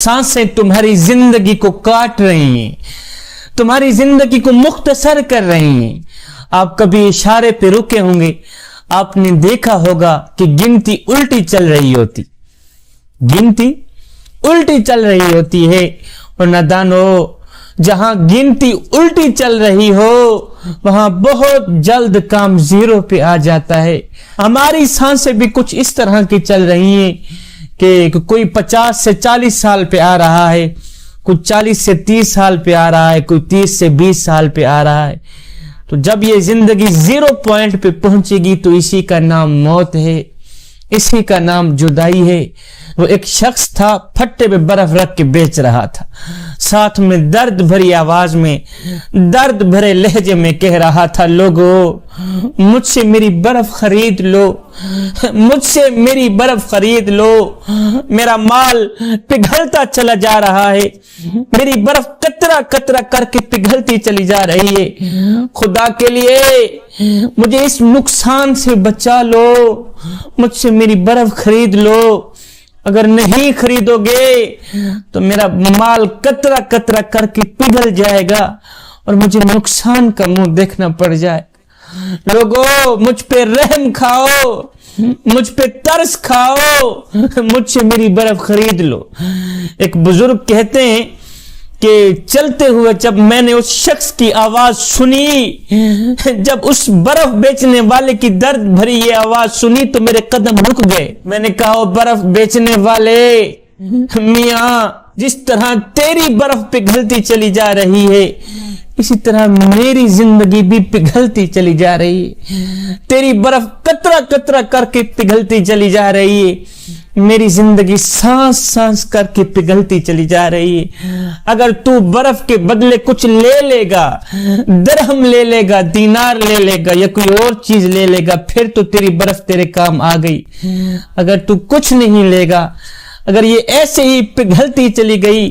सांसें तुम्हारी जिंदगी को काट रही हैं, तुम्हारी जिंदगी को मुख्तसर कर रही हैं। आप कभी इशारे पे रुके होंगे, आपने देखा होगा कि गिनती उल्टी चल रही होती, गिनती उल्टी चल रही होती है। और नादानो, जहां गिनती उल्टी चल रही हो वहां बहुत जल्द काम जीरो पे आ जाता है। हमारी सांसें भी कुछ इस तरह की चल रही हैं कि कोई 50 से 40 साल पे आ रहा है, कोई 40 से 30 साल पे आ रहा है, कोई 30 से 20 साल पे आ रहा है। तो जब ये जिंदगी जीरो पॉइंट पे पहुंचेगी तो इसी का नाम मौत है, इसी का नाम जुदाई है। वो एक शख्स था, फट्टे पे बर्फ रख के बेच रहा था, साथ में दर्द भरी आवाज में, दर्द भरे लहजे में कह रहा था, लोगों मुझसे मेरी बर्फ खरीद लो, मुझसे मेरी बर्फ खरीद लो, मेरा माल पिघलता चला जा रहा है, मेरी बर्फ कतरा कतरा करके पिघलती चली जा रही है। खुदा के लिए मुझे इस नुकसान से बचा लो, मुझसे मेरी बर्फ खरीद लो। अगर नहीं खरीदोगे तो मेरा माल कतरा कतरा करके पिघल जाएगा और मुझे नुकसान का मुंह देखना पड़ जाएगा। लोगों मुझ पे रहम खाओ, मुझ पे तरस खाओ, मुझसे मेरी बर्फ खरीद लो। एक बुजुर्ग कहते हैं कि चलते हुए जब मैंने उस शख्स की आवाज सुनी, जब उस बर्फ बेचने वाले की दर्द भरी ये आवाज सुनी तो मेरे कदम रुक गए। मैंने कहा, ओ बर्फ बेचने वाले मियां, जिस तरह तेरी बर्फ पिघलती चली जा रही है इसी तरह मेरी जिंदगी भी पिघलती चली जा रही है। तेरी बर्फ कतरा कतरा करके पिघलती चली जा रही है, मेरी जिंदगी सांस सांस करके पिघलती चली जा रही है। अगर तू बर्फ के बदले कुछ ले लेगा, दरहम ले लेगा, दीनार ले लेगा या कोई और चीज ले लेगा, फिर तो तेरी बर्फ तेरे काम आ गई। अगर तू कुछ नहीं लेगा, अगर ये ऐसे ही पिघलती चली गई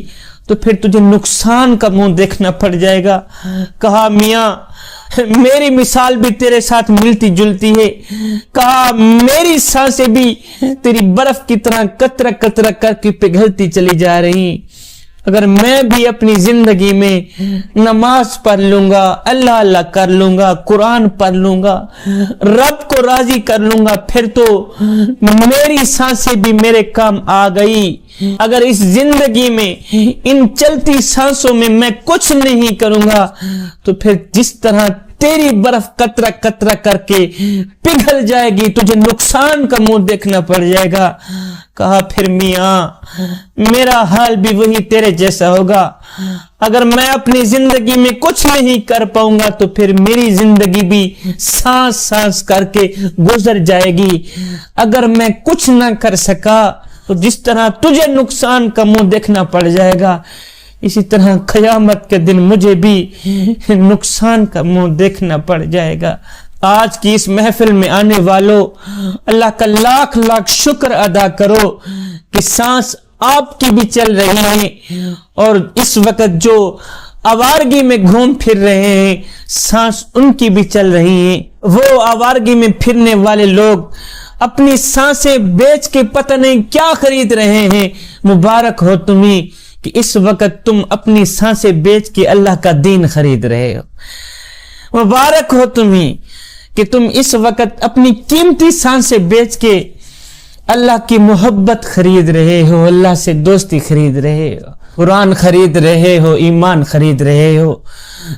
तो फिर तुझे नुकसान का मुंह देखना पड़ जाएगा। कहा, मियां मेरी मिसाल भी तेरे साथ मिलती जुलती है। कहा, मेरी सांसें भी तेरी बर्फ की तरह कतरा कतरा करके पिघलती चली जा रही। अगर मैं भी अपनी जिंदगी में नमाज पढ़ लूंगा, अल्लाह अल्लाह कर लूंगा, कुरान पढ़ लूंगा, रब को राजी कर लूंगा, फिर तो मेरी सांसें भी मेरे काम आ गई। अगर इस जिंदगी में इन चलती सांसों में मैं कुछ नहीं करूंगा तो फिर जिस तरह तेरी बर्फ कतरा कतरा करके पिघल जाएगी, तुझे नुकसान का मुंह देखना पड़ जाएगा। कहा, फिर मियां मेरा हाल भी वही तेरे जैसा होगा। अगर मैं अपनी जिंदगी में कुछ नहीं कर पाऊंगा तो फिर मेरी जिंदगी भी सांस सांस करके गुजर जाएगी। अगर मैं कुछ ना कर सका तो जिस तरह तुझे नुकसान का मुंह देखना पड़ जाएगा, इसी तरह क़यामत के दिन मुझे भी नुकसान का मुंह देखना पड़ जाएगा। आज की इस महफिल में आने वालों, अल्लाह का लाख लाख शुक्र अदा करो कि सांस आपकी भी चल रही है और इस वक्त जो आवारगी में घूम फिर रहे हैं सांस उनकी भी चल रही है। वो आवारगी में फिरने वाले लोग अपनी सांसें बेच के पता नहीं क्या खरीद रहे हैं। मुबारक हो तुम्हें कि इस वक्त तुम अपनी सांसें बेच के अल्लाह का दीन खरीद रहे हो। मुबारक हो तुम्हें कि तुम इस वक्त अपनी कीमती सांसें बेच के अल्लाह की मोहब्बत खरीद रहे हो, अल्लाह से दोस्ती खरीद रहे हो, कुरान खरीद रहे हो, ईमान खरीद रहे हो।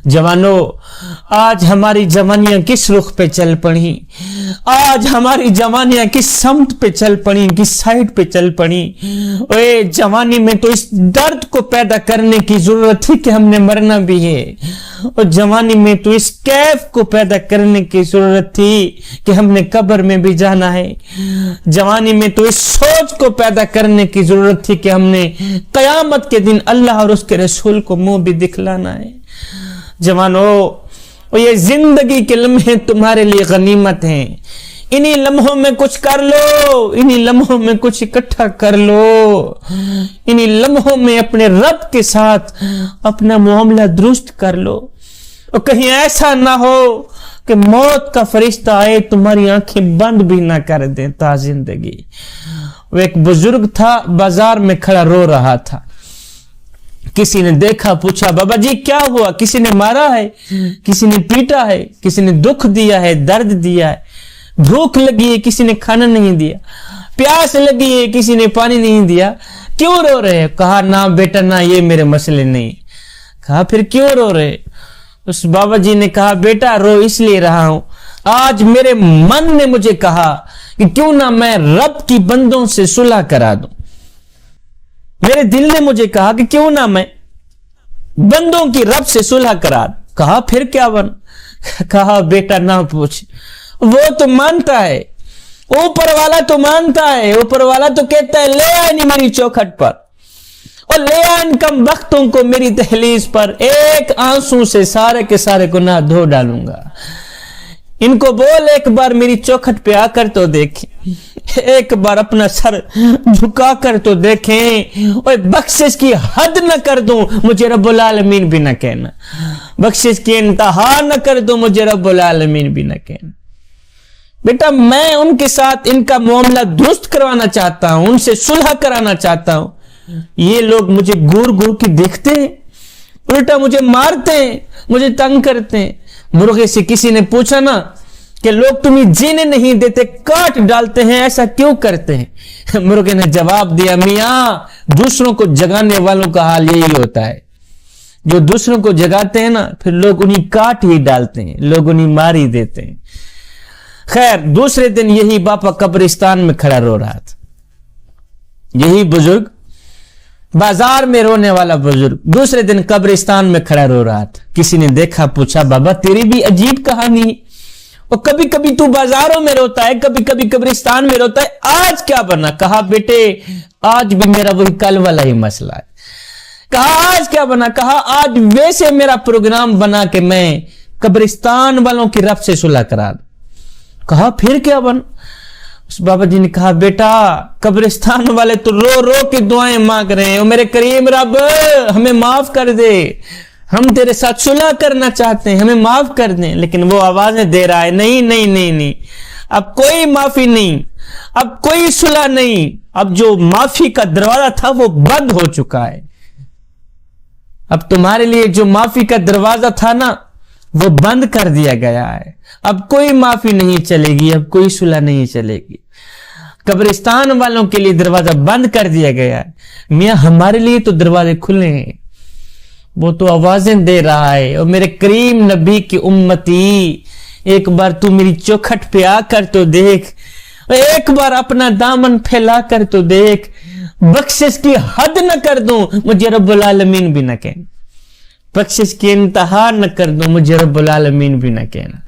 जवानों, आज हमारी जवानियां किस रुख पे चल पड़ी, आज हमारी जवानियां किस समत पे चल पड़ी, किस साइड पे चल पड़ी। ओए जवानी में तो इस दर्द को पैदा करने की जरूरत थी कि हमने मरना भी है, और जवानी में तो इस कैफ को पैदा करने की जरूरत थी कि हमने कब्र में भी जाना है। जवानी में तो इस सोच को पैदा करने की जरूरत थी कि हमने कयामत के दिन अल्लाह और उसके रसूल को मुंह भी दिखलाना है। जवानों, और ये जिंदगी के लम्हे तुम्हारे लिए गनीमत हैं। इन्हीं लम्हों में कुछ कर लो, इन्हीं लम्हों में कुछ इकट्ठा कर लो, इन्हीं लम्हों में अपने रब के साथ अपना मामला दुरुस्त कर लो। और कहीं ऐसा ना हो कि मौत का फरिश्ता आए तुम्हारी आंखें बंद भी ना कर दे ता जिंदगी। वो एक बुजुर्ग था, बाजार में खड़ा रो रहा था। किसी ने देखा, पूछा बाबा जी क्या हुआ, किसी ने मारा है, किसी ने पीटा है, किसी ने दुख दिया है, दर्द दिया है, भूख लगी है, किसी ने खाना नहीं दिया, प्यास लगी है, किसी ने पानी नहीं दिया, क्यों रो रहे? कहा ना बेटा ना, ये मेरे मसले नहीं। कहा फिर क्यों रो रहे? उस बाबा जी ने कहा बेटा रो इसलिए रहा हूं, आज मेरे मन ने मुझे कहा कि क्यों ना मैं रब की बंदों से सुलह करा दूं। मेरे दिल ने मुझे कहा कि क्यों ना मैं बंदों की रब से सुलह करा दूं। कहा फिर क्या बन? कहा बेटा ना पूछ, वो तो मानता है, ऊपर वाला तो मानता है, ऊपर वाला तो कहता है ले आए नहीं मेरी चौखट पर, और ले आए कम वक्तों को मेरी दहलीज पर, एक आंसू से सारे के सारे गुनाह धो डालूंगा। इनको बोल एक बार मेरी चौखट पे आकर तो देखें, एक बार अपना सर झुका कर तो देखें, और बख्शिश की हद न कर दूं मुझे रब्बुल आलमीन भी न कहना, बख्शिश की इंतहा न कर दूं मुझे रब्बुल आलमीन भी न कहना। बेटा मैं उनके साथ इनका मामला दुरुस्त करवाना चाहता हूं, उनसे सुलह कराना चाहता हूं। ये लोग मुझे घूर घूर के देखते हैं, उल्टा मुझे मारते हैं, मुझे तंग करते हैं। मुर्गे से किसी ने पूछा ना कि लोग तुम्हें जीने नहीं देते, काट डालते हैं, ऐसा क्यों करते हैं? मुर्गे ने जवाब दिया मियां दूसरों को जगाने वालों का हाल यही होता है, जो दूसरों को जगाते हैं ना फिर लोग उन्हीं काट ही डालते हैं, लोग उन्हीं मार ही देते हैं। खैर दूसरे दिन यही बापा कब्रिस्तान में खड़ा रो रहा था, यही बुजुर्ग बाजार में रोने वाला बुजुर्ग दूसरे दिन कब्रिस्तान में खड़ा रो रहा था। किसी ने देखा, पूछा बाबा तेरी भी अजीब कहानी है, और कभी कभी तू बाजारों में रोता है, कभी कभी कब्रिस्तान में रोता है, आज क्या बना? कहा बेटे आज भी मेरा वही कल वाला ही मसला है। कहा आज क्या बना? कहा आज वैसे मेरा प्रोग्राम बना के मैं कब्रिस्तान वालों की रब से सुलह करा दूं। कहा फिर क्या बना? उस बाबा जी ने कहा बेटा कब्रिस्तान वाले तो रो रो के दुआएं मांग रहे हैं, मेरे करीम रब हमें माफ कर दे, हम तेरे साथ सुलह करना चाहते हैं, हमें माफ कर दें। लेकिन वो आवाजें दे रहा है नहीं नहीं नहीं नहीं, अब कोई माफी नहीं, अब कोई सुलह नहीं, अब जो माफी का दरवाजा था वो बंद हो चुका है। अब तुम्हारे लिए जो माफी का दरवाजा था ना वो बंद कर दिया गया है, अब कोई माफी नहीं चलेगी, अब कोई सुलह नहीं चलेगी। कब्रिस्तान वालों के लिए दरवाजा बंद कर दिया गया है, मियां हमारे लिए तो दरवाजे खुले हैं। वो तो आवाजें दे रहा है, और मेरे करीम नबी की उम्मती एक बार तू मेरी चौखट पे आकर तो देख, एक बार अपना दामन फैला कर तो देख, बख्शिश की हद न कर दूं मुझे रब्बुल आलमीन भी न कहना, बख्शिश की इंतहा न कर दूं मुझे रब्बुल आलमीन भी न कहना।